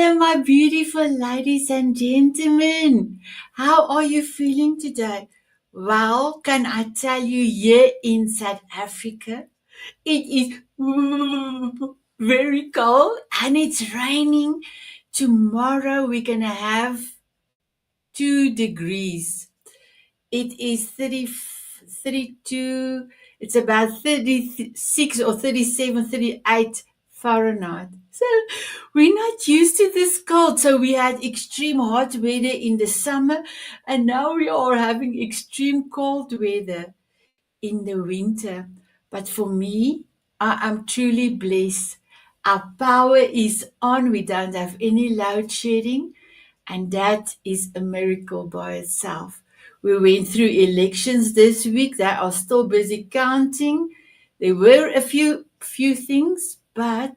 Hello, my beautiful ladies and gentlemen. How are you feeling today? Well, can I tell you, here in South Africa, it is very cold and it's raining. Tomorrow we're going to have 2 degrees. It is 30, 32, it's about 36 or 37, 38 Fahrenheit. So we're not used to this cold. So we had extreme hot weather in the summer, and now we are having extreme cold weather in the winter. But for me, I am truly blessed. Our power is on. We don't have any load shedding, and that is a miracle by itself. We went through elections this week. They are still busy counting. There were a few things, but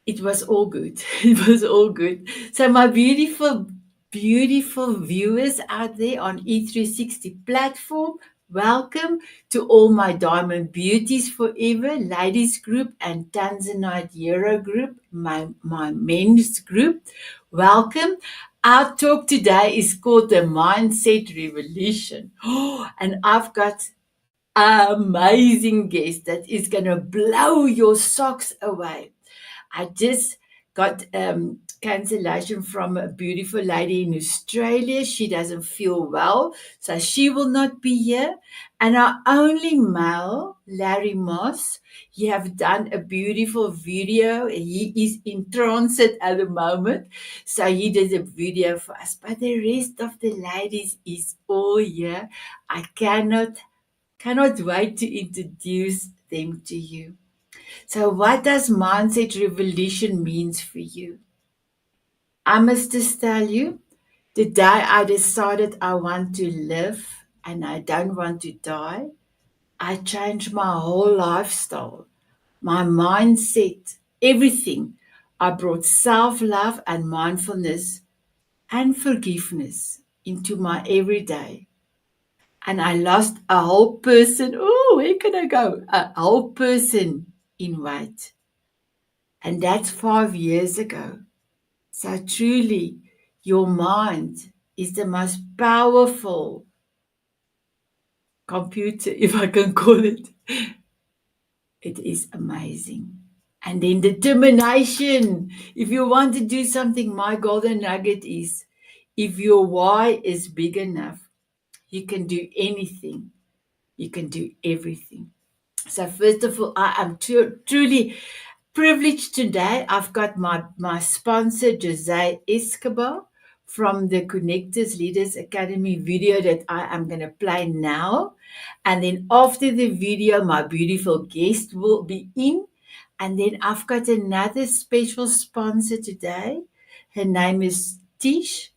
it was all good. It was all good. So my beautiful viewers out there on E360 platform, welcome to all my Diamond Beauties Forever ladies group and Tanzanite Hero group, my men's group. Welcome. Our talk today is called the Mindset Revolution. And I've got amazing guest that is going to blow your socks away. I just got cancellation from a beautiful lady in Australia. She doesn't feel well, so she will not be here. And our only male, Larry Moss, he have done a beautiful video. He is in transit at the moment, so he did a video for us. But the rest of the ladies is all here. I cannot wait to introduce them to you. So, what does mindset revolution means for you? I must just tell you, the day I decided I want to live and I don't want to die, I changed my whole lifestyle, my mindset, everything. I brought self-love and mindfulness and forgiveness into my everyday. And I lost a whole person. Oh, where can I go? A whole person in weight. And that's 5 years ago. So truly, your mind is the most powerful computer, if I can call it. It is amazing. And then determination. If you want to do something, my golden nugget is if your why is big enough, you can do anything. You can do everything. So first of all, I am truly privileged today. I've got my sponsor, Jose Escobar, from the Connectors Leaders Academy video that I am going to play now. And then after the video, my beautiful guest will be in. And then I've got another special sponsor today. Her name is Tish.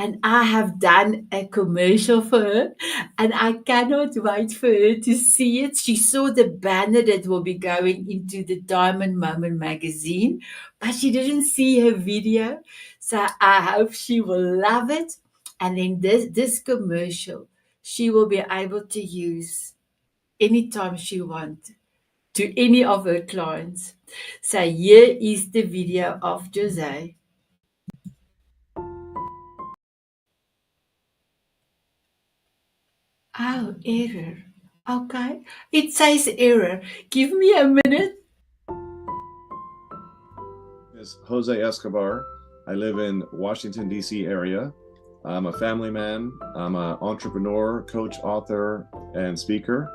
And I have done a commercial for her, and I cannot wait for her to see it. She saw the banner that will be going into the Diamond Moment magazine, but she didn't see her video. So I hope she will love it. And then this commercial, she will be able to use anytime she wants to any of her clients. So here is the video of Jose. Oh, error. Okay. It says error. Give me a minute. Is Jose Escobar. I live in Washington, D.C. area. I'm a family man. I'm an entrepreneur, coach, author, and speaker.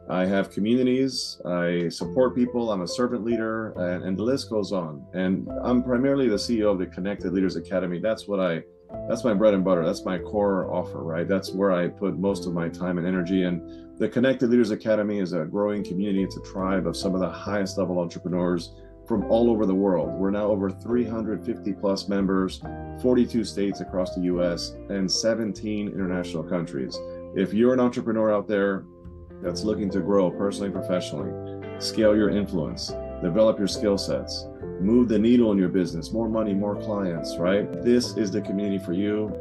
I have communities. I support people. I'm a servant leader, and the list goes on. And I'm primarily the CEO of the Connected Leaders Academy. That's my bread and butter. That's my core offer, right? That's where I put most of my time and energy. And the Connected Leaders Academy is a growing community. It's a tribe of some of the highest level entrepreneurs from all over the world. We're now over 350 plus members, 42 states across the US, and 17 international countries. If you're an entrepreneur out there that's looking to grow personally and professionally, scale your influence, develop your skill sets, move the needle in your business, more money, more clients, right? This is the community for you.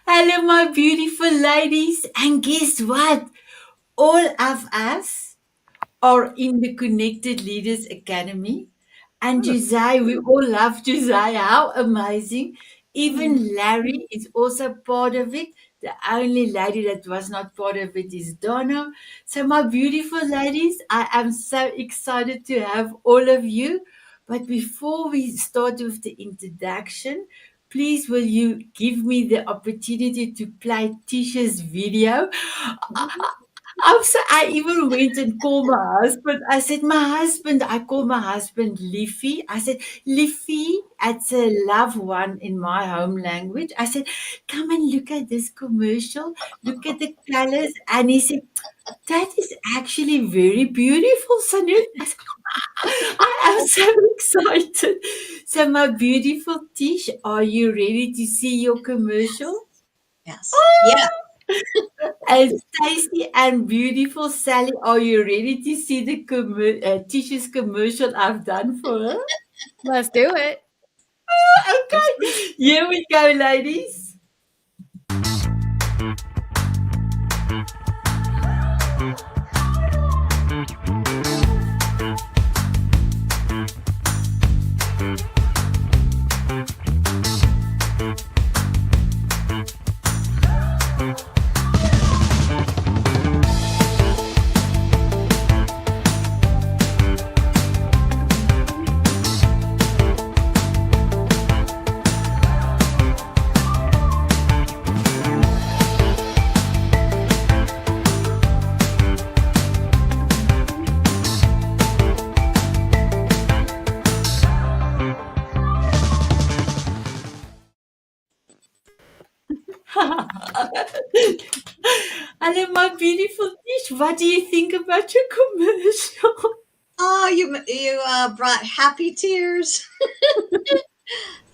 Hello, my beautiful ladies. And guess what? All of us are in the Connected Leaders Academy. And Josiah, we all love Josiah. How amazing. Even Larry is also part of it. The only lady that was not part of it is Donna. So, my beautiful ladies, I am so excited to have all of you. But before we start with the introduction, please will you give me the opportunity to play Tisha's video? I even went and called my husband. I said, my husband, I call my husband Liffy. I said, Liffy, it's a love one in my home language. I said, come and look at this commercial. Look at the colors. And he said, that is actually very beautiful, Sanet. I said, I am so excited. So, my beautiful Tish, are you ready to see your commercial? Yes. Yeah. And Stacey and beautiful Sally, are you ready to see the Tisha's commercial I've done for her? Let's do it. Okay, here we go, ladies. Hello, my beautiful Tish. What do you think about your commercial? Oh, you brought happy tears.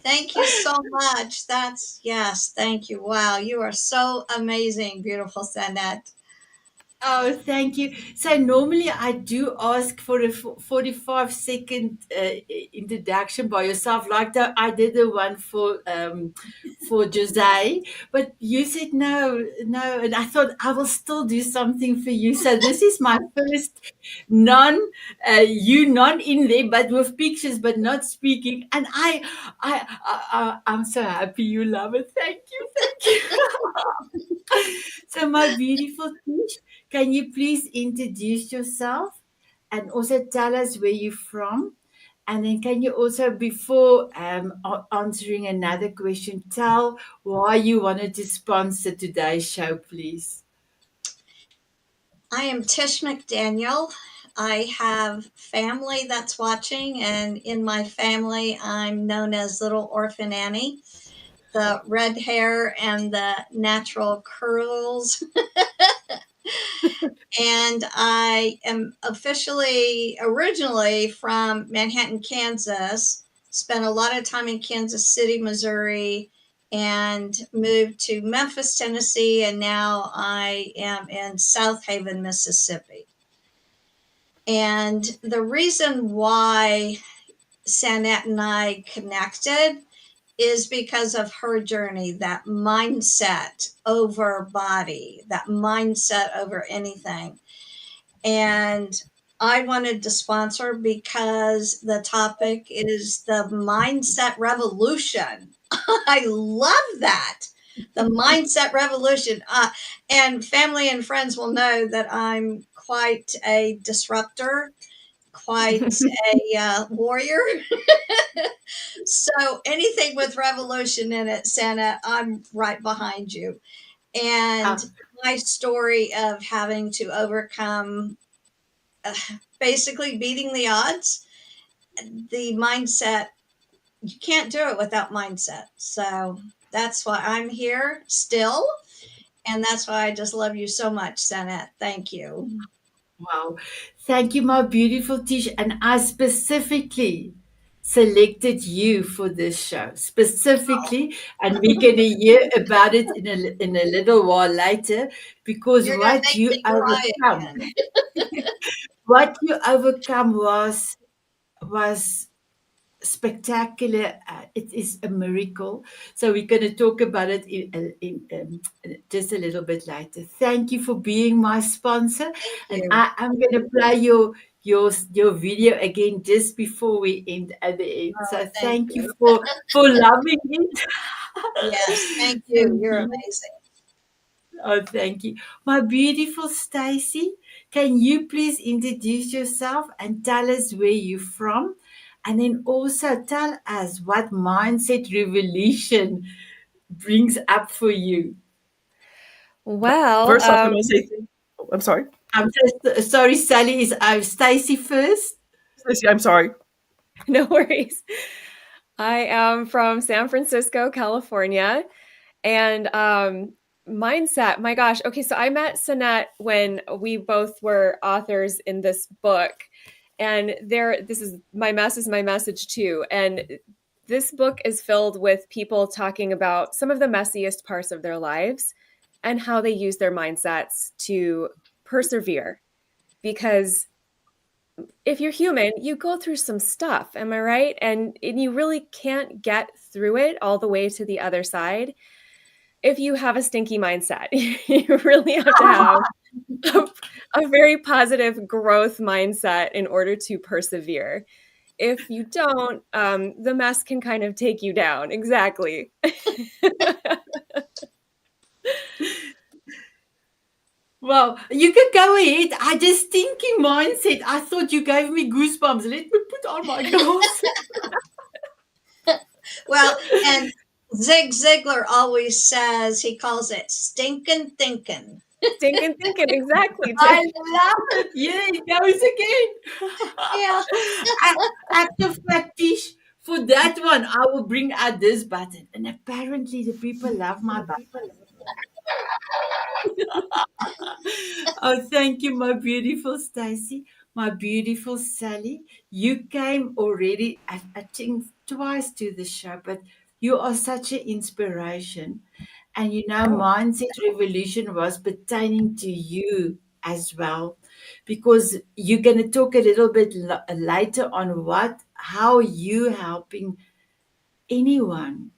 Thank you so much. That's yes. Thank you. Wow, you are so amazing, beautiful Sanet. Oh, thank you. So normally I do ask for a 45-second introduction by yourself, like I did the one for Jose, but you said no, no, and I thought I will still do something for you. So this is my first non, non in there, but with pictures, but not speaking, and I'm so happy you love it. Thank you, thank you. So my beautiful Tish. Can you please introduce yourself and also tell us where you're from? And then can you also, before answering another question, tell why you wanted to sponsor today's show, please? I am Tish McDaniel. I have family that's watching, and in my family, I'm known as Little Orphan Annie. The red hair and the natural curls. And I am originally from Manhattan, Kansas, spent a lot of time in Kansas City, Missouri, and moved to Memphis, Tennessee, and now I am in South Haven, Mississippi. And the reason why Sanet and I connected is because of her journey, that mindset over body, that mindset over anything. And I wanted to sponsor because the topic is the mindset revolution. I love that. The mindset revolution. And family and friends will know that I'm quite a disruptor, quite a warrior. So anything with revolution in it, Santa, I'm right behind you. And Uh, my story of having to overcome uh, basically beating the odds, the mindset, you can't do it without mindset. So that's why I'm here still. And that's why I just love you so much, Sanet. Thank you. wow. Thank you, my beautiful Tish. And I specifically selected you for this show, specifically, and we're going to hear about it in a little while later because You're going to make me cry again. what you overcome was spectacular. It is a miracle. So we're going to talk about it just a little bit later. Thank you for being my sponsor, Thank and you. I'm going to play your video again just before we end at the end. Oh, So thank thank you you. for loving it. Yes, thank you. Thank You're you. amazing. Oh, thank you. My beautiful Stacey, can you please introduce yourself and tell us where you're from? And then also tell us what mindset revolution brings up for you. Well, First off, I want to say, I'm sorry. I'm just sorry, Sally, is Stacey first? Stacey, I'm sorry. no worries. I am from San Francisco, California, and mindset. My gosh. Okay, so I met Sanet when we both were authors in this book, and this is my message too. And this book is filled with people talking about some of the messiest parts of their lives and how they use their mindsets to persevere. Because if you're human, you go through some stuff, am I right? And you really can't get through it all the way to the other side if you have a stinky mindset. You really have to have a very positive growth mindset in order to persevere. If you don't, the mess can kind of take you down. Exactly. Well, you can go ahead. I just thinking mindset. I thought you gave me goosebumps. Let me put on my glasses. Well, and Zig Ziglar always says, he calls it stinking thinking. Thinking, exactly. I love it. Yeah, it goes again. Yeah. Active practice. For that one, I will bring out this button. And apparently the people love my button. Oh, thank you, my beautiful Stacy, my beautiful Sally. You came already, I think, twice to the show, but you are such an inspiration. And Mindset Revolution was pertaining to you as well, because you're going to talk a little bit later on how you helping anyone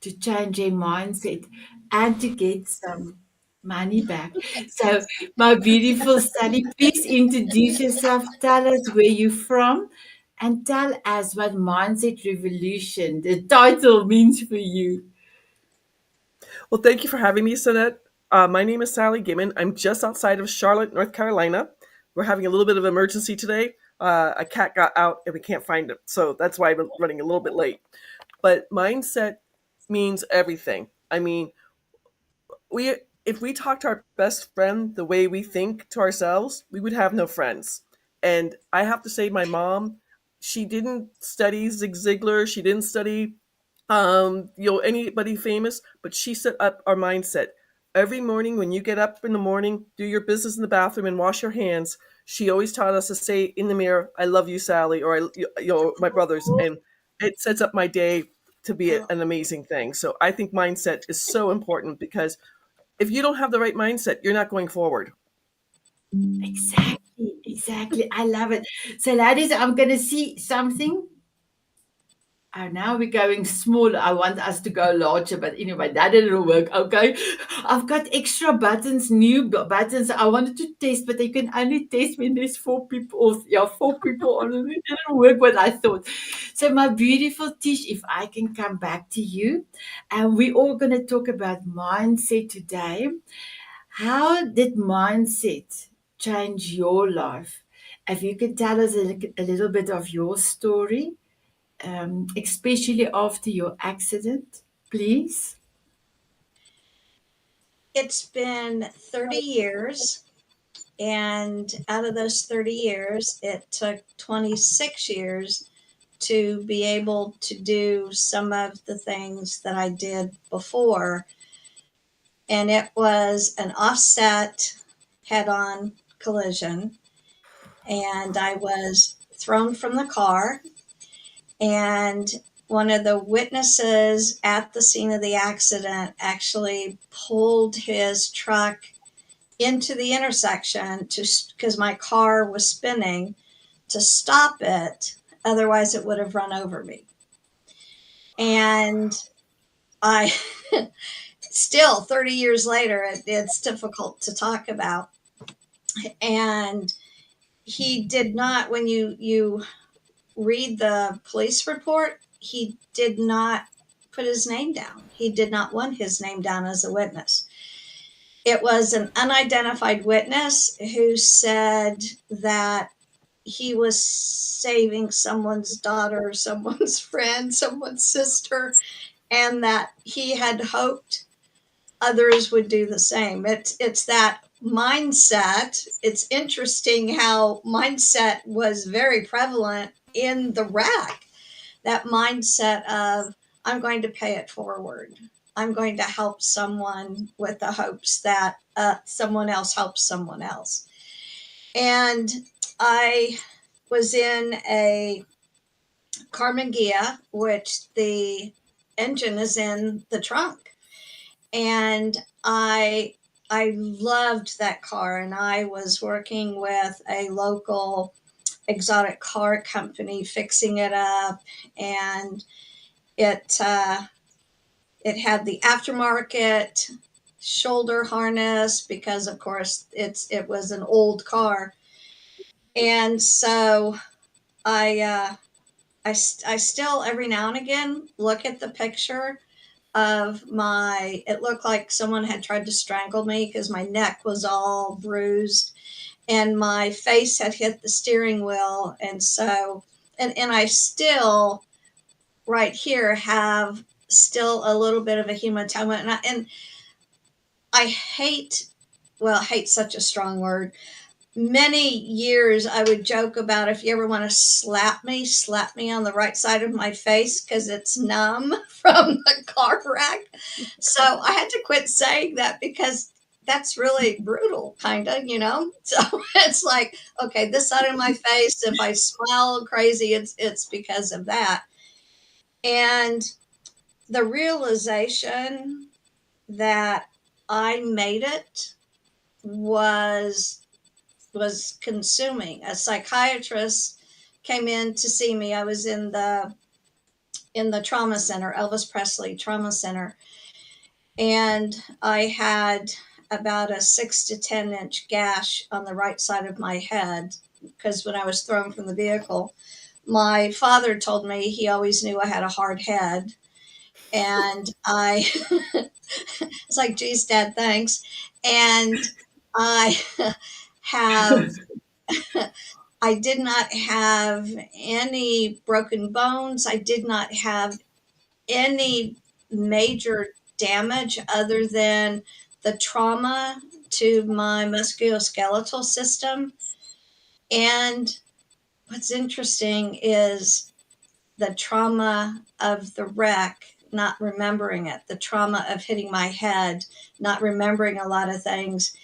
to change their mindset and to get some money back. So, my beautiful Sally, please introduce yourself. Tell us where you're from and tell us what Mindset Revolution, the title, means for you. Well, thank you for having me, Sanet. My name is Sally Gimon. I'm just outside of Charlotte, North Carolina. We're having a little bit of emergency today. A cat got out and we can't find it. So that's why I've been running a little bit late. But mindset means everything. I mean, if we talk to our best friend the way we think to ourselves, we would have no friends. And I have to say, my mom, she didn't study Zig Ziglar. She didn't study anybody famous, but she set up our mindset. Every morning when you get up in the morning, do your business in the bathroom and wash your hands, she always taught us to say in the mirror, I love you, Sally, or my brothers. And it sets up my day to be an amazing thing. So I think mindset is so important, because if you don't have the right mindset, you're not going forward. Exactly. I love it. So, ladies, I'm going to see something. Oh, now we're going smaller. I want us to go larger, but anyway, that didn't work. Okay, I've got extra buttons, new buttons. I wanted to test, but they can only test when there's four people. Four people on it. It didn't work what I thought. So, my beautiful Tish, if I can come back to you, and we're all going to talk about mindset today. How did mindset change your life? If you could tell us a little bit of your story, especially after your accident, please. It's been 30 years. And out of those 30 years, it took 26 years to be able to do some of the things that I did before. And it was an offset head on collision. And I was thrown from the car. And one of the witnesses at the scene of the accident actually pulled his truck into the intersection because my car was spinning, to stop it Otherwise, it would have run over me. And I still 30 years later, it's difficult to talk about. And he did not, when you read the police report, he did not put his name down. He did not want his name down as a witness. It was an unidentified witness who said that he was saving someone's daughter, someone's friend, someone's sister, and that he had hoped others would do the same. It's that mindset. It's interesting how mindset was very prevalent in the wreck. That mindset of, I'm going to pay it forward. I'm going to help someone with the hopes that someone else helps someone else. And I was in a Karmann Ghia, which the engine is in the trunk. And I loved that car, and I was working with a local exotic car company fixing it up, and it had the aftermarket shoulder harness because, of course, it was an old car. And so I still every now and again look at the picture of it looked like someone had tried to strangle me because my neck was all bruised and my face had hit the steering wheel. And so, and I still right here have still a little bit of a hematoma. And I hate, well, hate's such a strong word. Many years I would joke about, if you ever want to slap me on the right side of my face because it's numb from the car wreck. So I had to quit saying that because that's really brutal, kind of, So it's like, okay, this side of my face, if I smile crazy, it's because of that. And the realization that I made it was consuming. A psychiatrist came in to see me. I was in the trauma center, Elvis Presley Trauma Center, and I had about a 6 to 10 inch gash on the right side of my head because when I was thrown from the vehicle, my father told me he always knew I had a hard head. And I it's like, geez, Dad, thanks. And I I did not have any broken bones. I did not have any major damage other than the trauma to my musculoskeletal system. And what's interesting is the trauma of the wreck, not remembering it, the trauma of hitting my head, not remembering a lot of things,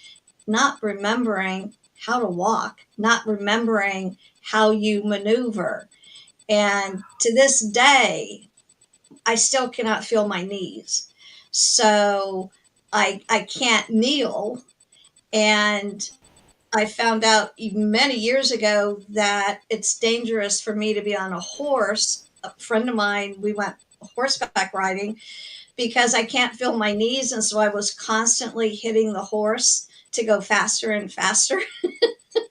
not remembering how to walk, not remembering how you maneuver. And to this day, I still cannot feel my knees. So I can't kneel. And I found out many years ago that it's dangerous for me to be on a horse. A friend of mine, we went horseback riding because I can't feel my knees. And so I was constantly hitting the horse to go faster and faster.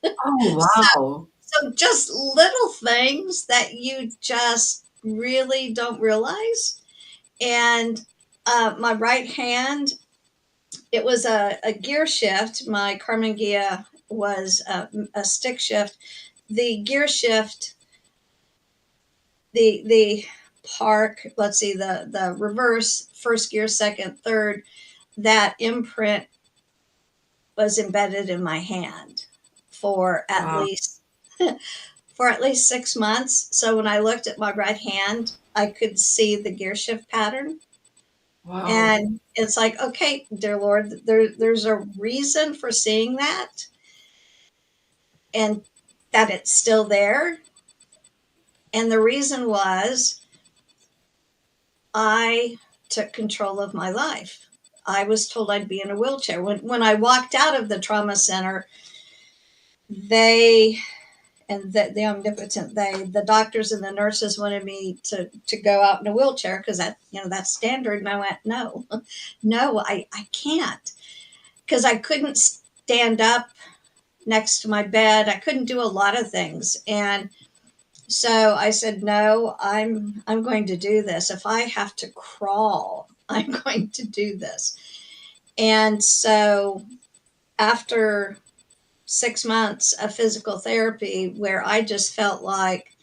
Oh, wow. So just little things that you just really don't realize. And my right hand, it was a gear shift. My Karmann Ghia was a stick shift. The gear shift, the park, let's see, the reverse, first gear, second, third, that imprint was embedded in my hand for at least 6 months. So when I looked at my right hand, I could see the gear shift pattern. Wow. And it's like, okay, dear Lord, there's a reason for seeing that and that it's still there. And the reason was I took control of my life. I was told I'd be in a wheelchair. When I walked out of the trauma center, they and the omnipotent they, the doctors and the nurses wanted me to go out in a wheelchair because that, that's standard. And I went, no, no, I can't, because I couldn't stand up next to my bed. I couldn't do a lot of things. And so I said, no, I'm going to do this. If I have to crawl, I'm going to do this. And so after 6 months of physical therapy, where I just felt like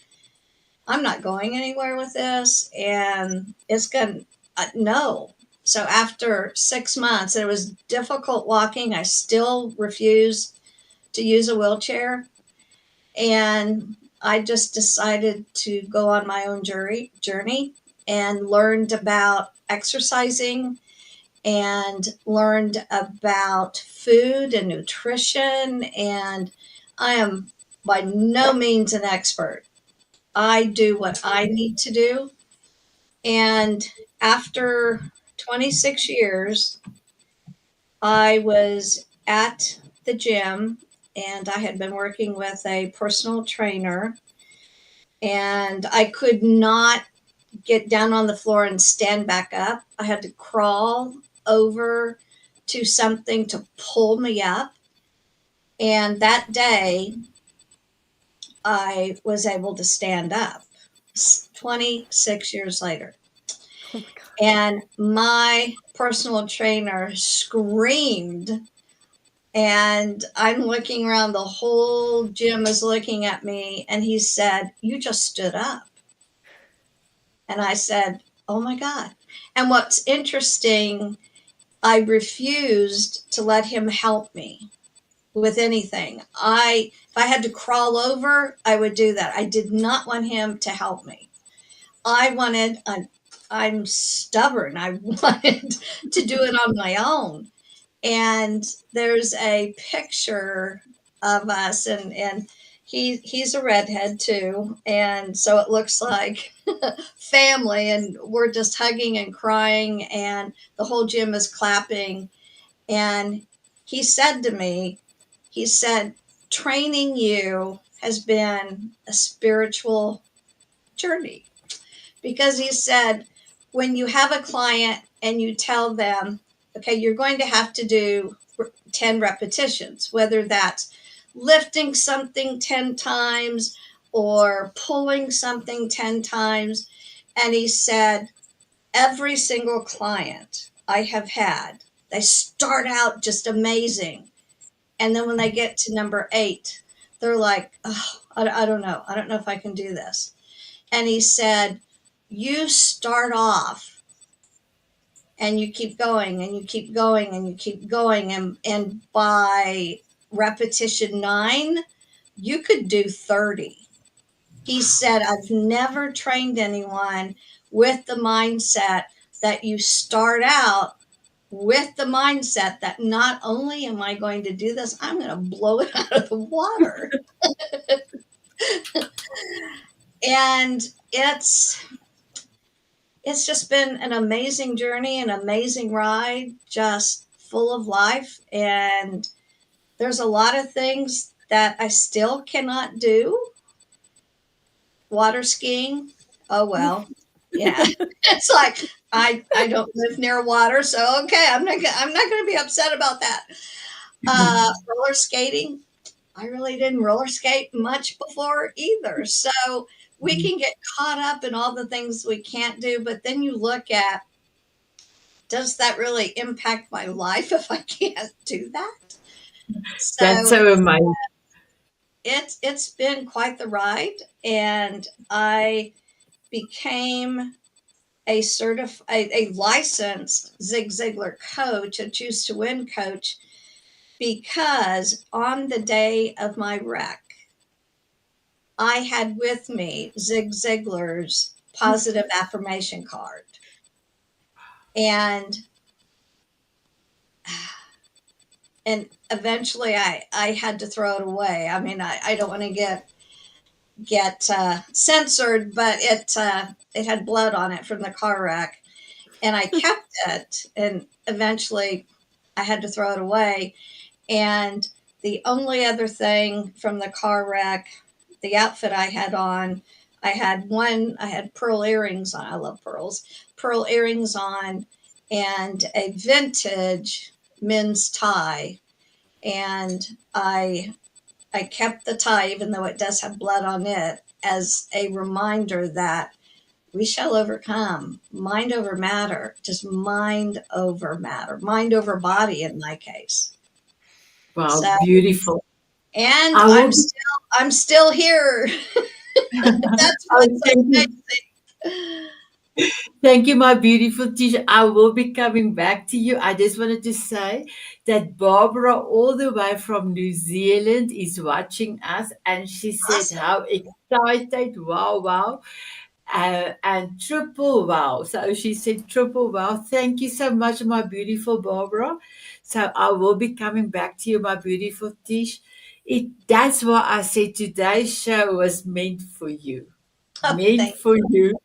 I'm not going anywhere with this, and it's going to, no. So after 6 months, it was difficult walking. I still refused to use a wheelchair. And I just decided to go on my own journey and learned about exercising and learned about food and nutrition. And I am by no means an expert. I do what I need to do. And after 26 years, I was at the gym, and I had been working with a personal trainer, and I could not get down on the floor and stand back up. I had to crawl over to something to pull me up. And that day, I was able to stand up 26 years later. Oh my God. And my personal trainer screamed, and I'm looking around, the whole gym is looking at me, and he said, "You just stood up." And I said, "Oh my God." And what's interesting, I refused to let him help me with anything. If I had to crawl over, I would do that. I did not want him to help me. I'm stubborn. I wanted to do it on my own. And there's a picture of us, and he's a redhead too, and so it looks like family, and we're just hugging and crying, and the whole gym is clapping. And he said to me, he said, "Training you has been a spiritual journey," because he said, when you have a client and you tell them, okay, you're going to have to do 10 repetitions, whether that's lifting something 10 times or pulling something 10 times. And he said, every single client I have had, they start out just amazing. And then when they get to number 8, they're like, oh, I don't know. I don't know if I can do this. And he said, you start off and you keep going and you keep going and you keep going. And by repetition 9, you could do 30. He said, I've never trained anyone with the mindset that you start out with the mindset that not only am I going to do this, I'm going to blow it out of the water. And it's just been an amazing journey, an amazing ride, just full of life. And there's a lot of things that I still cannot do. Water skiing, oh well, yeah. It's like I don't live near water, so okay, I'm not going to be upset about that. Roller skating, I really didn't roller skate much before either. So we can get caught up in all the things we can't do, but then you look at, does that really impact my life if I can't do that? That's So so amazing. it's been quite the ride, and I became a licensed Zig Ziglar coach, a Choose to Win coach, because on the day of my wreck, I had with me Zig Ziglar's positive affirmation card. And eventually I had to throw it away. I mean, I don't want to get censored, but it had blood on it from the car wreck, and I kept it, and eventually I had to throw it away. And the only other thing from the car wreck, the outfit I had on, I had pearl earrings on. I love pearls. Pearl earrings on and a vintage men's tie. And I kept the tie, even though it does have blood on it, as a reminder that we shall overcome. Mind over matter, just mind over matter, mind over body in my case. Wow, So, beautiful. and I will. I'm still here. That's Oh, what's thank you. amazing. Thank you, my beautiful teacher. I will be coming back to you. I just wanted to say that Barbara, all the way from New Zealand, is watching us, and she said Awesome. how excited, wow, wow, and triple wow. So she said triple wow. Thank you so much, my beautiful Barbara. So I will be coming back to you, my beautiful Tish. That's why I said today's show was meant for you. Oh, Meant thank for you.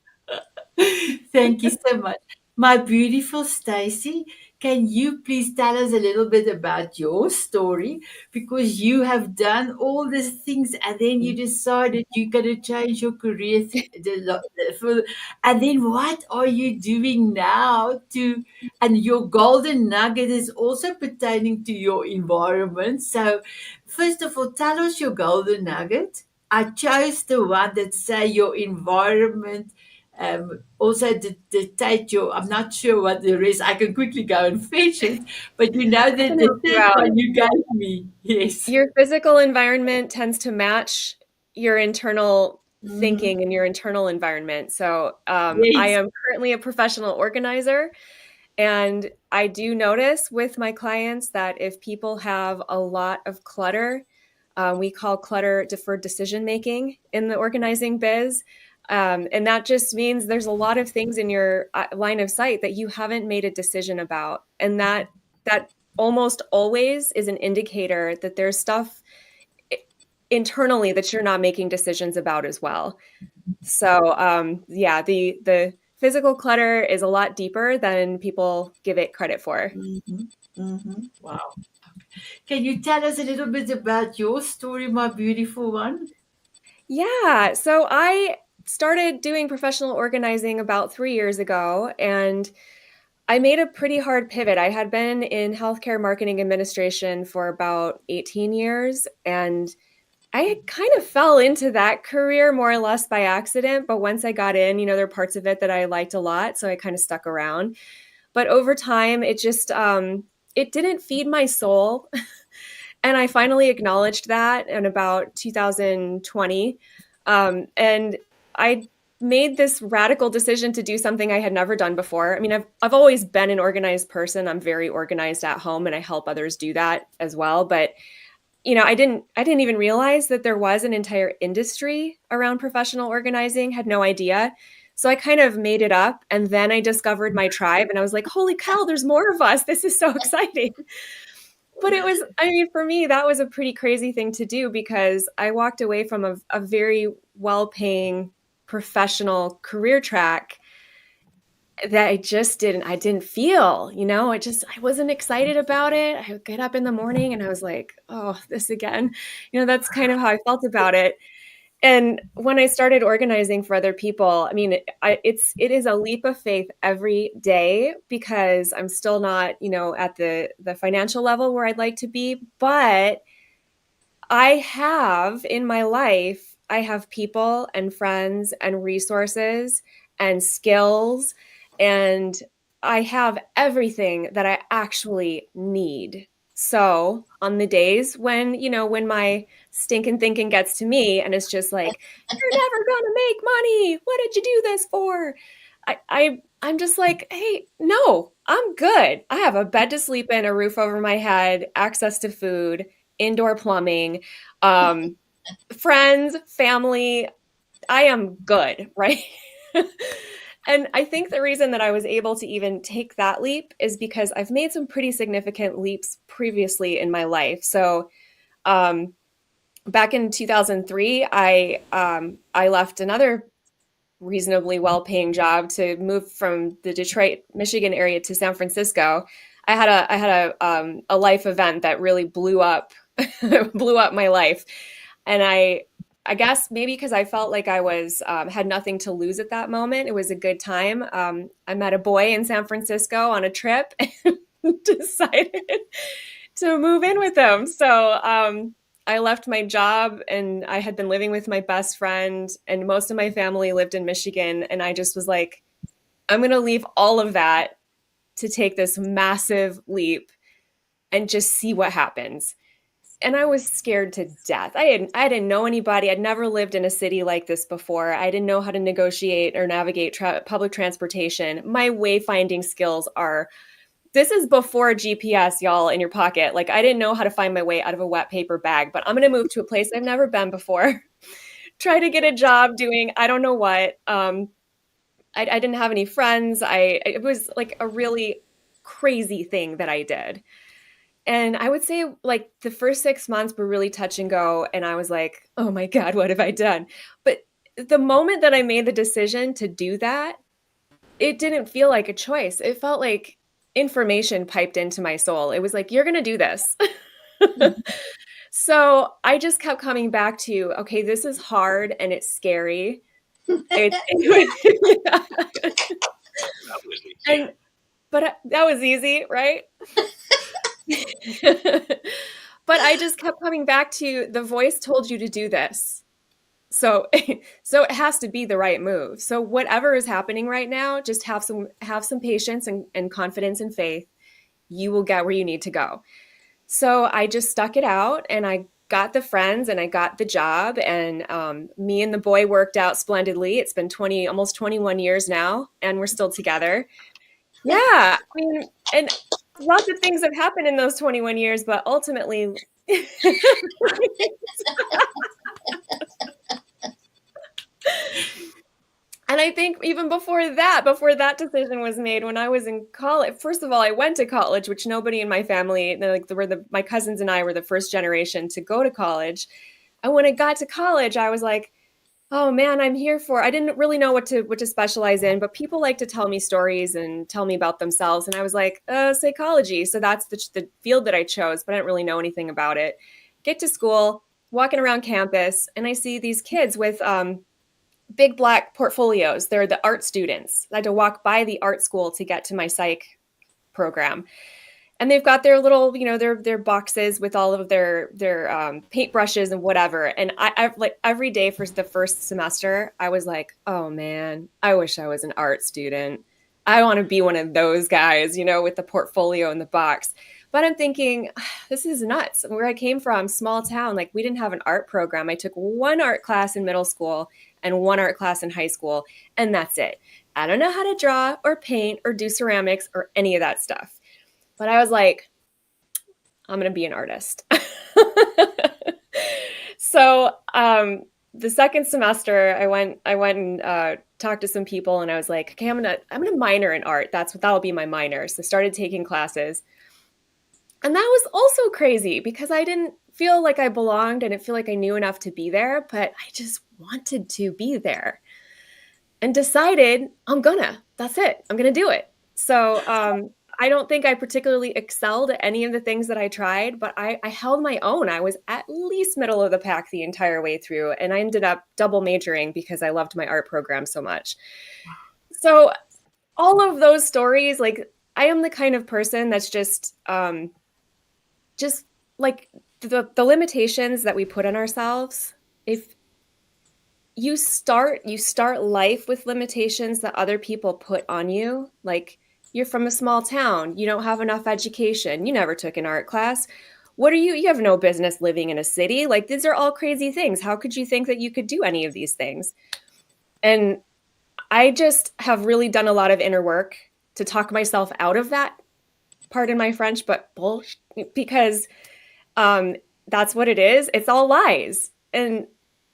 Thank you so much. My beautiful Stacy, can you please tell us a little bit about your story? Because you have done all these things and then you decided you're going to change your career. And then what are you doing now to, and your golden nugget is also pertaining to your environment. So, first of all, tell us your golden nugget. I chose the one that say your environment also dictate your, I'm not sure what the rest, I can quickly go and fetch it, but you know I that can the help you third out. one you gave me. Yes. Your physical environment tends to match your internal Mm, thinking and your internal environment. So, I yes. am currently a professional organizer, and I do notice with my clients that if people have a lot of clutter, we call clutter deferred decision making in the organizing biz. And that just means there's a lot of things in your line of sight that you haven't made a decision about. And that almost always is an indicator that there's stuff internally that you're not making decisions about as well. So yeah, the physical clutter is a lot deeper than people give it credit for. Mhm. Mhm. Wow. Can you tell us a little bit about your story, my beautiful one? Yeah, so I started doing professional organizing about 3 years ago, and I made a pretty hard pivot. I had been in healthcare marketing administration for about 18 years, and I kind of fell into that career more or less by accident. But once I got in, there are parts of it that I liked a lot, so I kind of stuck around. But over time, it didn't feed my soul. And I finally acknowledged that in about 2020. And I made this radical decision to do something I had never done before. I mean, I've always been an organized person. I'm very organized at home and I help others do that as well. But I didn't even realize that there was an entire industry around professional organizing, had no idea. So I kind of made it up and then I discovered my tribe and I was like, holy cow, there's more of us. This is so exciting. But I mean, for me, that was a pretty crazy thing to do because I walked away from a very well paying professional career track that I didn't feel, I wasn't excited about it. I would get up in the morning and I was like, oh, this again. That's kind of how I felt about it. And when I started organizing for other people, I mean, it is a leap of faith every day because I'm still not, at the financial level where I'd like to be, but I have people and friends and resources and skills, and I have everything that I actually need. So on the days when my stinking thinking gets to me and it's just like, you're never gonna make money. What did you do this for? I'm just like, hey, no, I'm good. I have a bed to sleep in, a roof over my head, access to food, indoor plumbing, um, friends, family. I am good, right? And I think the reason that I was able to even take that leap is because I've made some pretty significant leaps previously in my life. So, um, back in 2003, I left another reasonably well-paying job to move from the Detroit, Michigan area to San Francisco. I had a life event that really blew up blew up my life, and I guess maybe because I felt like I was had nothing to lose at that moment. It was a good time. I met a boy in San Francisco on a trip and decided to move in with him. So I left my job and I had been living with my best friend, and most of my family lived in Michigan. And I just was like, I'm going to leave all of that to take this massive leap and just see what happens. And I was scared to death. I didn't know anybody. I'd never lived in a city like this before. I didn't know how to negotiate or navigate public transportation. My wayfinding skills are, this is before GPS, y'all, in your pocket. Like, I didn't know how to find my way out of a wet paper bag, but I'm going to move to a place I've never been before. Try to get a job doing, I don't know what. I didn't have any friends. It was like a really crazy thing that I did. And I would say like the first 6 months were really touch and go. And I was like, oh my God, what have I done? But the moment that I made the decision to do that, it didn't feel like a choice. It felt like information piped into my soul. It was like, you're going to do this. So I just kept coming back to, okay, this is hard and it's scary. But that was easy, right? But I just kept coming back to, the voice told you to do this. So it has to be the right move. So whatever is happening right now, just have some patience and confidence and faith. You will get where you need to go. So I just stuck it out and I got the friends and I got the job, and me and the boy worked out splendidly. It's been almost 21 years now, and we're still together. Yeah. I mean, and lots of things have happened in those 21 years, but ultimately, and I think even before that decision was made, when I was in college, first of all, I went to college, which nobody in my family, my cousins and I were the first generation to go to college. And when I got to college, I was like, oh man, I didn't really know what to specialize in, but people like to tell me stories and tell me about themselves. And I was like, psychology. So that's the field that I chose, but I didn't really know anything about it. Get to school, walking around campus, and I see these kids with big black portfolios. They're the art students. I had to walk by the art school to get to my psych program. And they've got their little, their boxes with all of their paintbrushes and whatever. And I like every day for the first semester, I was like, oh man, I wish I was an art student. I want to be one of those guys, with the portfolio in the box. But I'm thinking, this is nuts. Where I came from, small town, like we didn't have an art program. I took one art class in middle school and one art class in high school, and that's it. I don't know how to draw or paint or do ceramics or any of that stuff. But I was like, I'm going to be an artist. So the second semester, I went and talked to some people, and I was like, okay, I'm gonna minor in art. That'll be my minor. So I started taking classes. And that was also crazy because I didn't feel like I belonged. I didn't feel like I knew enough to be there, but I just wanted to be there and decided that's it. I'm going to do it. So I don't think I particularly excelled at any of the things that I tried, but I held my own. I was at least middle of the pack the entire way through. And I ended up double majoring because I loved my art program so much. So all of those stories, like I am the kind of person that's just like the limitations that we put on ourselves. If you start life with limitations that other people put on you, like you're from a small town, you don't have enough education, you never took an art class. You have no business living in a city. Like these are all crazy things. How could you think that you could do any of these things? And I just have really done a lot of inner work to talk myself out of that, pardon my French, but bullshit, because that's what it is. It's all lies. And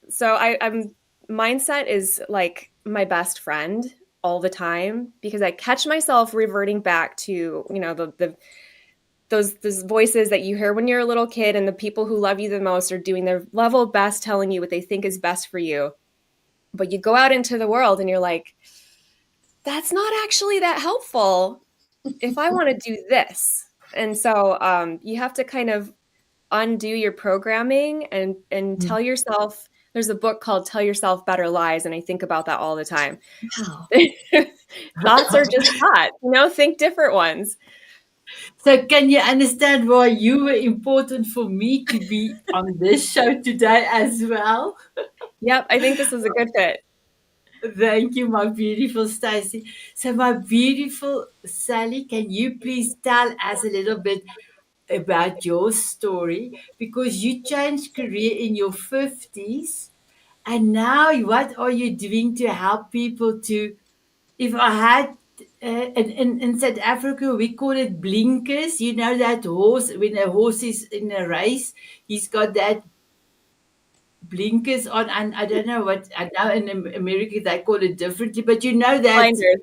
so I'm mindset is like my best friend all the time, because I catch myself reverting back to, those voices that you hear when you're a little kid, and the people who love you the most are doing their level best, telling you what they think is best for you. But you go out into the world and you're like, that's not actually that helpful if I want to do this. And so you have to kind of undo your programming and tell yourself there's a book called Tell Yourself Better Lies, and I think about that all the time. Wow. Thoughts are just thoughts, think different ones. So can you understand why you were important for me to be on this show today as well? Yep, I think this is a good fit. Thank you, my beautiful Stacey. So, my beautiful Sally, can you please tell us a little bit about your story? Because you changed career in your 50s, and now what are you doing to help people to, if I had, in South Africa, we call it blinkers. You know that horse, when a horse is in a race, he's got that blinkers on, and I don't know what, I know in America they call it differently, but you know that Blinders.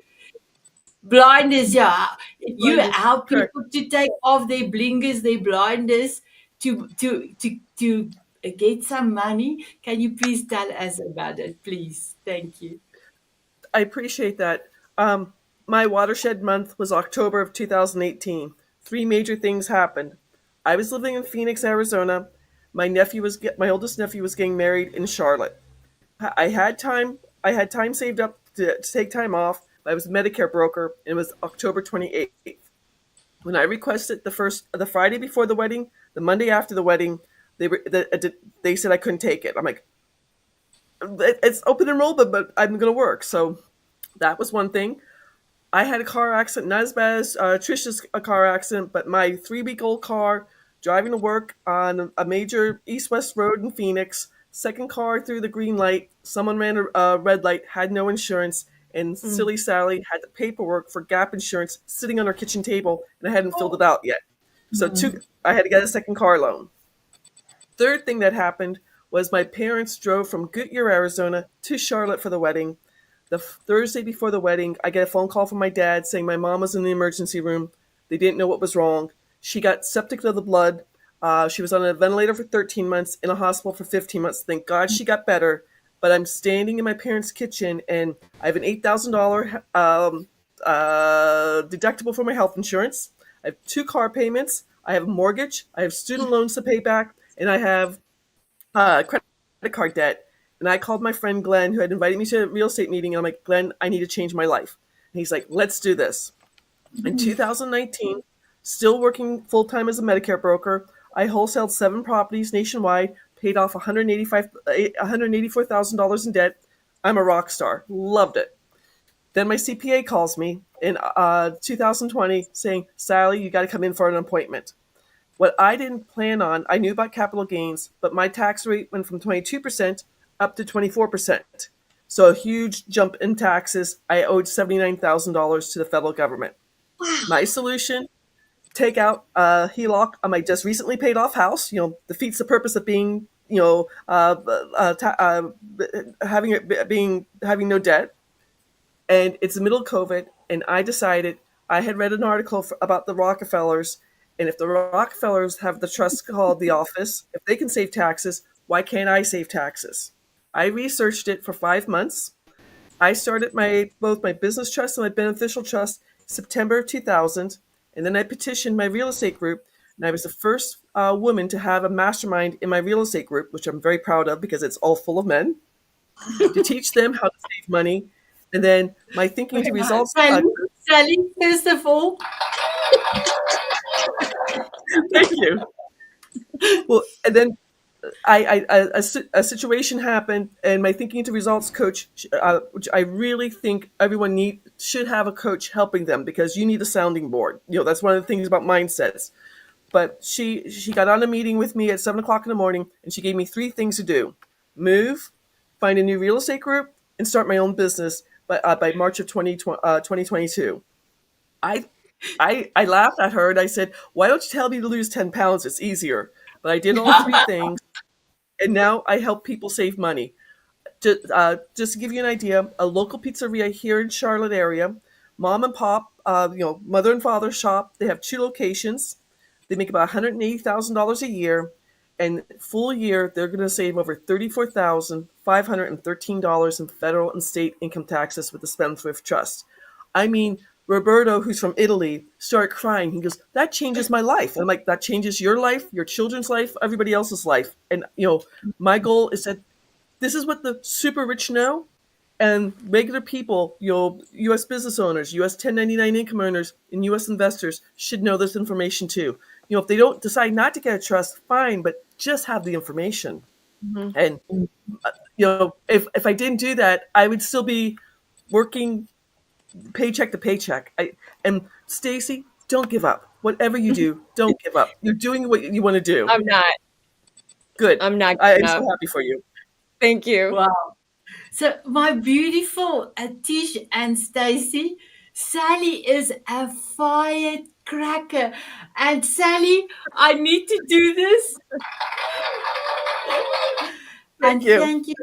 blinders, yeah. You Blinders, help correct. people to take off their blinkers, their blinders, to get some money. Can you please tell us about it, please? Thank you. I appreciate that. My watershed month was October of 2018. Three major things happened. I was living in Phoenix, Arizona. My oldest nephew was getting married in Charlotte. I had time. I had time saved up to take time off. I was a Medicare broker, and it was October 28th. When I requested the Friday before the wedding, the Monday after the wedding, they said I couldn't take it. I'm like, it's open enrollment, but I'm going to work. So that was one thing. I had a car accident, not as bad as Trisha's car accident, but my 3-week-old car driving to work on a major east-west road in Phoenix. Second car through the green light. Someone ran a red light, had no insurance, and silly Sally had the paperwork for gap insurance sitting on her kitchen table, and I hadn't filled it out yet. So I had to get a second car loan. Third thing that happened was my parents drove from Goodyear, Arizona to Charlotte for the wedding. The Thursday before the wedding, I get a phone call from my dad saying my mom was in the emergency room. They didn't know what was wrong. She got septic to the blood. She was on a ventilator for 13 months, in a hospital for 15 months. Thank God she got better. But I'm standing in my parents' kitchen, and I have an $8,000 deductible for my health insurance. I have 2 car payments. I have a mortgage. I have student loans to pay back, and I have credit card debt. And I called my friend Glenn, who had invited me to a real estate meeting. And I'm like, Glenn, I need to change my life. And he's like, let's do this. In 2019, still working full time as a Medicare broker, I wholesaled 7 properties nationwide, paid off $184,000 in debt. I'm a rock star. Loved it. Then my CPA calls me in 2020 saying, Sally, you got to come in for an appointment. What I didn't plan on, I knew about capital gains, but my tax rate went from 22% up to 24%. So a huge jump in taxes. I owed $79,000 to the federal government. Wow. My solution, take out a HELOC on my just recently paid off house, defeats the purpose of being, having no debt. And it's the middle of COVID, and I decided, I had read an article about the Rockefellers, and if the Rockefellers have the trust called the office, if they can save taxes, why can't I save taxes? I researched it for 5 months. I started both my business trust and my beneficial trust September 2000, and then I petitioned my real estate group, and I was the first woman to have a mastermind in my real estate group, which I'm very proud of because it's all full of men, to teach them how to save money. And then my thinking to results. Sally, first of all, thank you. Well, and then a situation happened, and my thinking to results coach, which I really think everyone should have a coach helping them, because you need a sounding board. That's one of the things about mindsets. But she got on a meeting with me at 7:00 in the morning, and she gave me 3 things to do: move, find a new real estate group, and start my own business by March of 2022. I laughed at her and I said, why don't you tell me to lose 10 pounds? It's easier. But I did all 3 things, and now I help people save money. Just to give you an idea, a local pizzeria here in Charlotte area, mom and pop, mother and father shop. They have 2 locations. They make about $180,000 a year, and full year they're going to save over $34,513 in federal and state income taxes with the Spendthrift Trust. I mean, Roberto, who's from Italy, started crying. He goes, that changes my life. And I'm like, that changes your life, your children's life, everybody else's life. And, my goal is that This is what the super rich know, and regular people, U.S. business owners, U.S. 1099 income earners, and U.S. investors should know this information too. If they don't decide not to get a trust, fine, but just have the information. Mhm. And if I didn't do that, I would still be working paycheck to paycheck. And Stacey, don't give up. Whatever you do, don't give up. You're doing what you want to do. I'm not. Good. I'm not I giving am so up. happy for you. Thank you. Wow. So my beautiful Tish and Stacy, Sally is a firecracker. And Sally, I need to do this. Thank And you.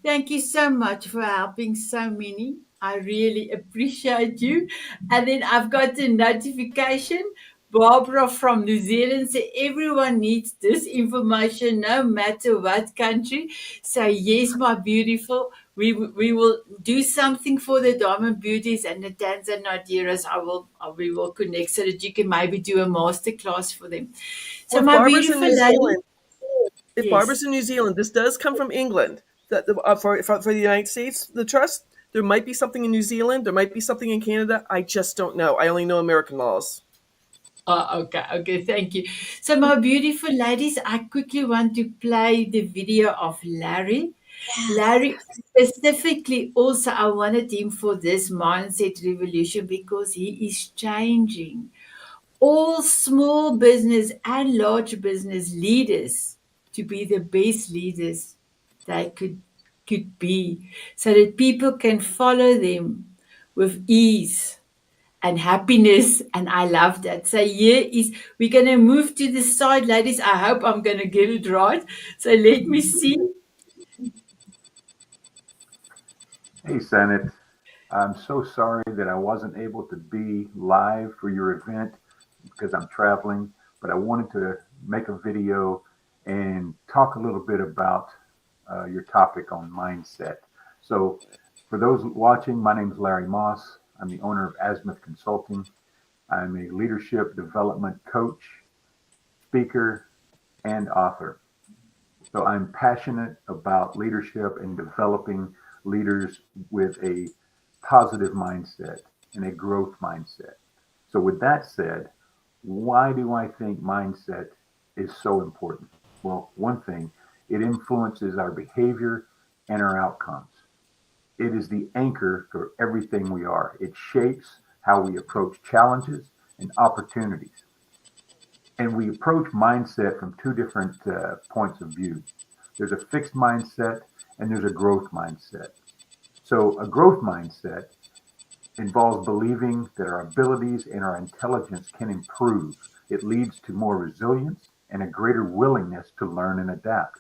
thank you so much for helping so many. I really appreciate you. And then I've got a notification. Barbara from New Zealand said everyone needs this information no matter what country. So, yes, my beautiful, we will do something for the Diamond Beauties and the Tanzanians. We will connect so that you can maybe do a masterclass for them. So, Well, if my Barbara's in beautiful New lady, Zealand, yes. this does come from England. For the United States, the trust, there might be something in New Zealand, there might be something in Canada. I just don't know. I only know American laws. Oh, okay, thank you. So, my beautiful ladies, I quickly want to play the video of Larry. Yes. Larry, specifically, also, I wanted him for this mindset revolution because he is changing all small business and large business leaders to be the best leaders they could be, so that people can follow them with ease and happiness. And I love that. So here is, we're going to move to the side, ladies. I hope I'm going to get it right. So let me see. Hey, Sanet. I'm so sorry that I wasn't able to be live for your event because I'm traveling, but I wanted to make a video and talk a little bit about your topic on mindset. So, for those watching, my name is Larry Moss. I'm the owner of Azimuth Consulting. I'm a leadership development coach, speaker, and author. So I'm passionate about leadership and developing leaders with a positive mindset and a growth mindset. So, with that said, why do I think mindset is so important? Well, one thing, it influences our behavior and our outcomes. It is the anchor for everything we are. It shapes how we approach challenges and opportunities. And we approach mindset from two different points of view. There's a fixed mindset and there's a growth mindset. So, a growth mindset involves believing that our abilities and our intelligence can improve. It leads to more resilience and a greater willingness to learn and adapt.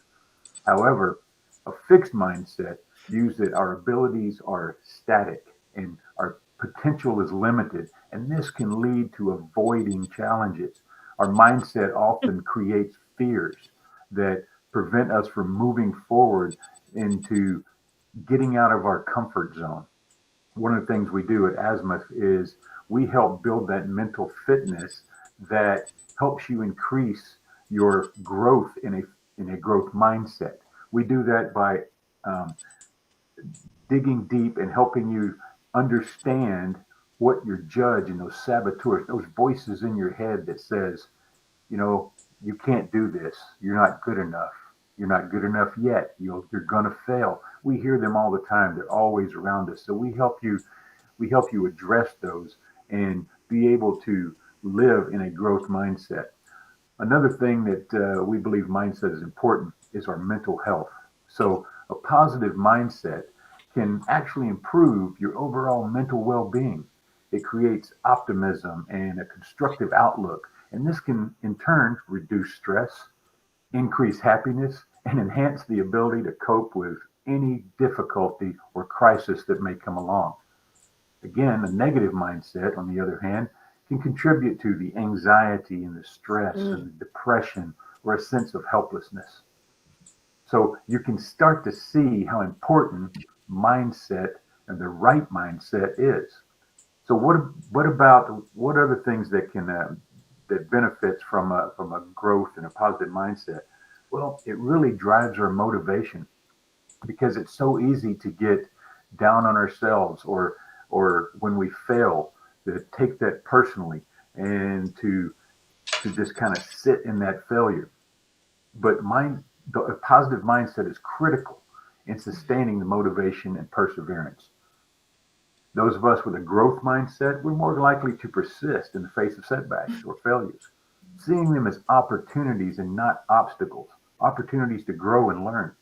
However, a fixed mindset views that our abilities are static and our potential is limited, and this can lead to avoiding challenges. Our mindset often creates fears that prevent us from moving forward into getting out of our comfort zone. One of the things we do at Azimuth is we help build that mental fitness that helps you increase your growth in a growth mindset. We do that by um, digging deep and helping you understand what your judge and those saboteurs, those voices in your head that says, you know, you can't do this. You're not good enough. You're not good enough yet. You're going to fail. We hear them all the time. They're always around us. So we help you address those and be able to live in a growth mindset. Another thing that we believe mindset is important is our mental health. So a positive mindset can actually improve your overall mental well-being. It creates optimism and a constructive outlook, and this can in turn reduce stress, increase happiness, and enhance the ability to cope with any difficulty or crisis that may come along. Again, a negative mindset, on the other hand, can contribute to the anxiety and the stress and the depression or a sense of helplessness. So you can start to see how important mindset and the right mindset is. So what other things that can that benefits from a growth and a positive mindset? Well, it really drives our motivation. because it's so easy to get down on ourselves, or when we fail, to take that personally and to just kind of sit in that failure. But a positive mindset is critical in sustaining the motivation and perseverance. Those of us with a growth mindset, we're more likely to persist in the face of setbacks or failures, seeing them as opportunities and not obstacles, opportunities to grow and learn.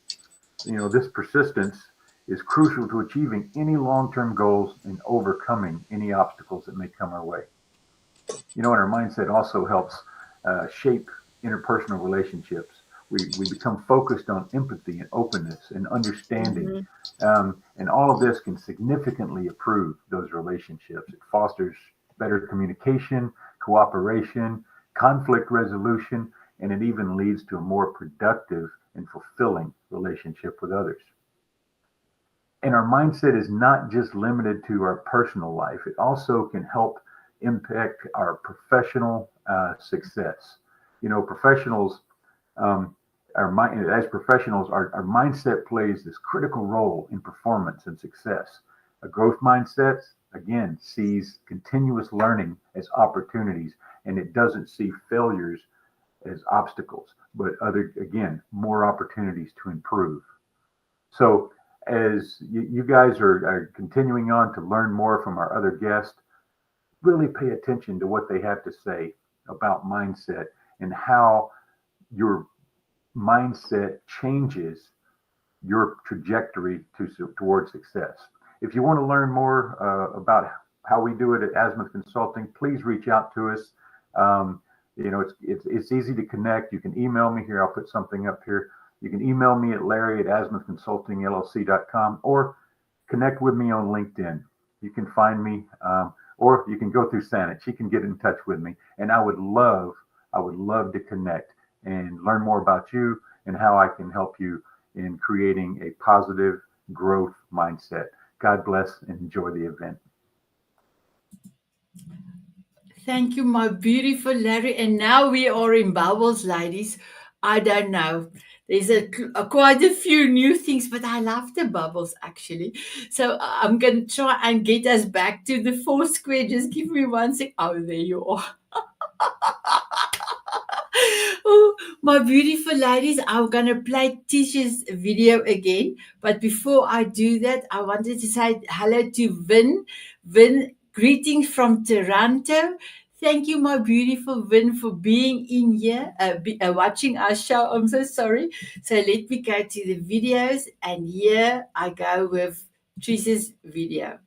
This persistence is crucial to achieving any long-term goals and overcoming any obstacles that may come our way. And our mindset also helps shape interpersonal relationships. We become focused on empathy and openness and understanding. And all of this can significantly improve those relationships. It fosters better communication, cooperation, conflict resolution, and it even leads to a more productive and fulfilling relationship with others. And our mindset is not just limited to our personal life. It also can help impact our professional success. Professionals, as professionals, our mindset plays this critical role in performance and success. A growth mindset, again, sees continuous learning as opportunities, and it doesn't see failures as obstacles, but more opportunities to improve. So as you guys are continuing on to learn more from our other guests, really pay attention to what they have to say about mindset and how your mindset changes your trajectory towards success. If you want to learn more about how we do it at Azimuth Consulting, please reach out to us. It's easy to connect. You can email me here. I'll put something up here. You can email me at larry@azimuthconsultingllc.com, or connect with me on LinkedIn. You can find me, or you can go through Sanet. She can get in touch with me, and I would love to connect and learn more about you and how I can help you in creating a positive growth mindset. God bless and enjoy the event. Thank you, my beautiful Larry. And now we are in bubbles, ladies. I don't know. There's quite a few new things, but I love the bubbles actually. So I'm going to try and get us back to the four square. Just give me one sec. Oh, there you are. Oh, my beautiful ladies, I'm going to play Tisha's video again. But before I do that, I wanted to say hello to Vin. Vin, greetings from Toronto. Thank you, my beautiful Vin, for being in here, watching our show. I'm so sorry. So let me go to the videos. And here I go with Tisha's video.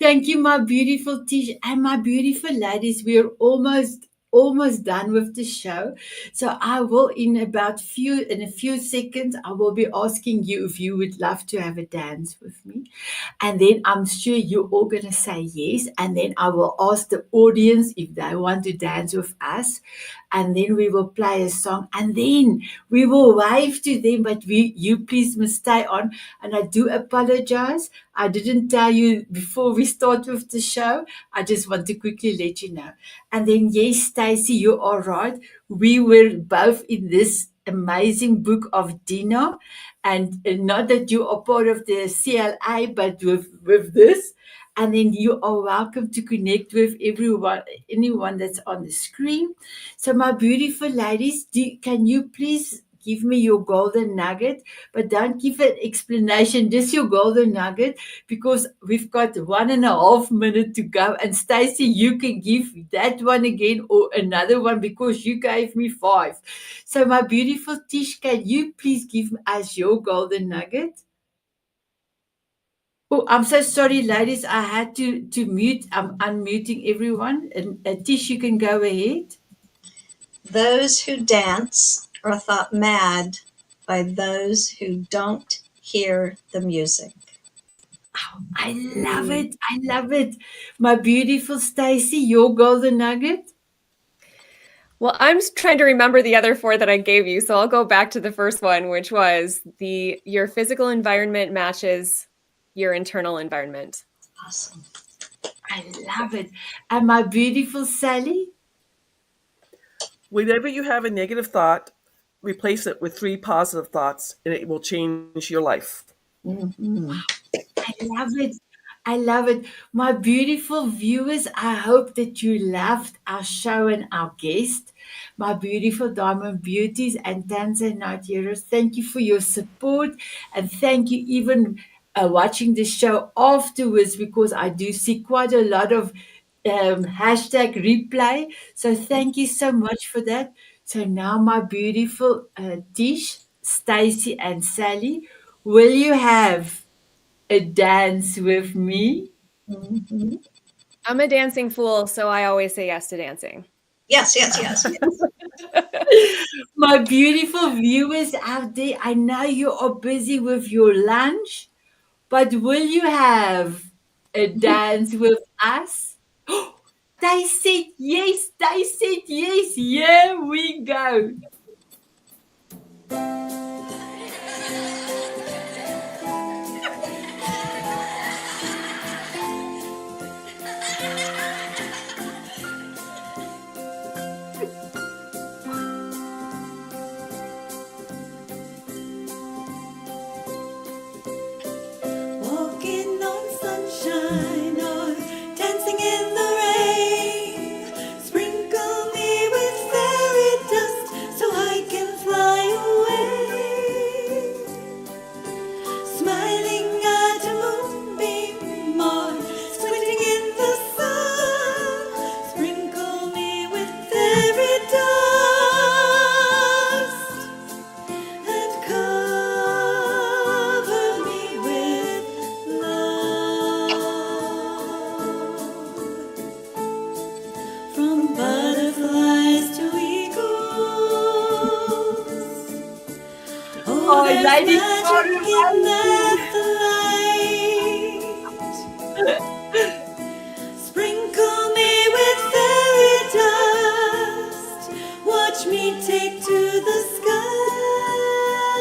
Thank you, my beautiful Tish and my beautiful ladies. We're almost done with the show. So I will in a few seconds I will be asking you if you would love to have a dance with me. And then I'm sure you're all gonna say yes. And then I will ask the audience if they want to dance with us. And then we will play a song, and then we will wave to them. But you please must stay on. And I do apologize. I didn't tell you before we start with the show. I just want to quickly let you know. And then, yes, Stacey, you are right. We were both in this amazing book of Dina. And not that you are part of the CLA, but with this. And then you are welcome to connect with anyone that's on the screen. So, my beautiful ladies, can you please give me your golden nugget, but don't give an explanation, just your golden nugget, because we've got 1.5 minutes to go. And Stacey, you can give that one again or another one because you gave me 5. So my beautiful Tish, can you please give us your golden nugget? Oh, I'm so sorry, ladies. I had to mute. I'm unmuting everyone. And Tish, you can go ahead. Those who dance are thought mad by those who don't hear the music. Oh, I love it. I love it. My beautiful Stacey, your golden nugget. Well, I'm trying to remember the other 4 that I gave you, so I'll go back to the first one, which was your physical environment matches your internal environment. Awesome. I love it. And my beautiful Sally. Whenever you have a negative thought, replace it with 3 positive thoughts, and it will change your life. Mm-hmm. I love it. I love it. My beautiful viewers, I hope that you loved our show and our guest. My beautiful Diamond Beauties and Tanzanite heroes, thank you for your support. And thank you even watching the show afterwards, because I do see quite a lot of hashtag replay. So thank you so much for that. So now my beautiful Tish, Stacey and Sally, will you have a dance with me? Mm-hmm. I'm a dancing fool, so I always say yes to dancing. Yes, yes, yes, yes. My beautiful viewers out there, I know you are busy with your lunch, but will you have a dance with us? They said yes, they said yes. Here we go. Walking on sunshine or dancing in the rain. Sprinkle me with fairy dust so I can fly away. Smiling at a moonbeam or squinting in the sun. Sprinkle me with fairy dust and cover me with love. From butterflies to eagles. Oh, there's ladies, magic in that light. Sprinkle me with fairy dust. Watch me take to the sky.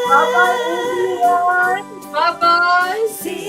Bye bye, everyone. Bye bye. See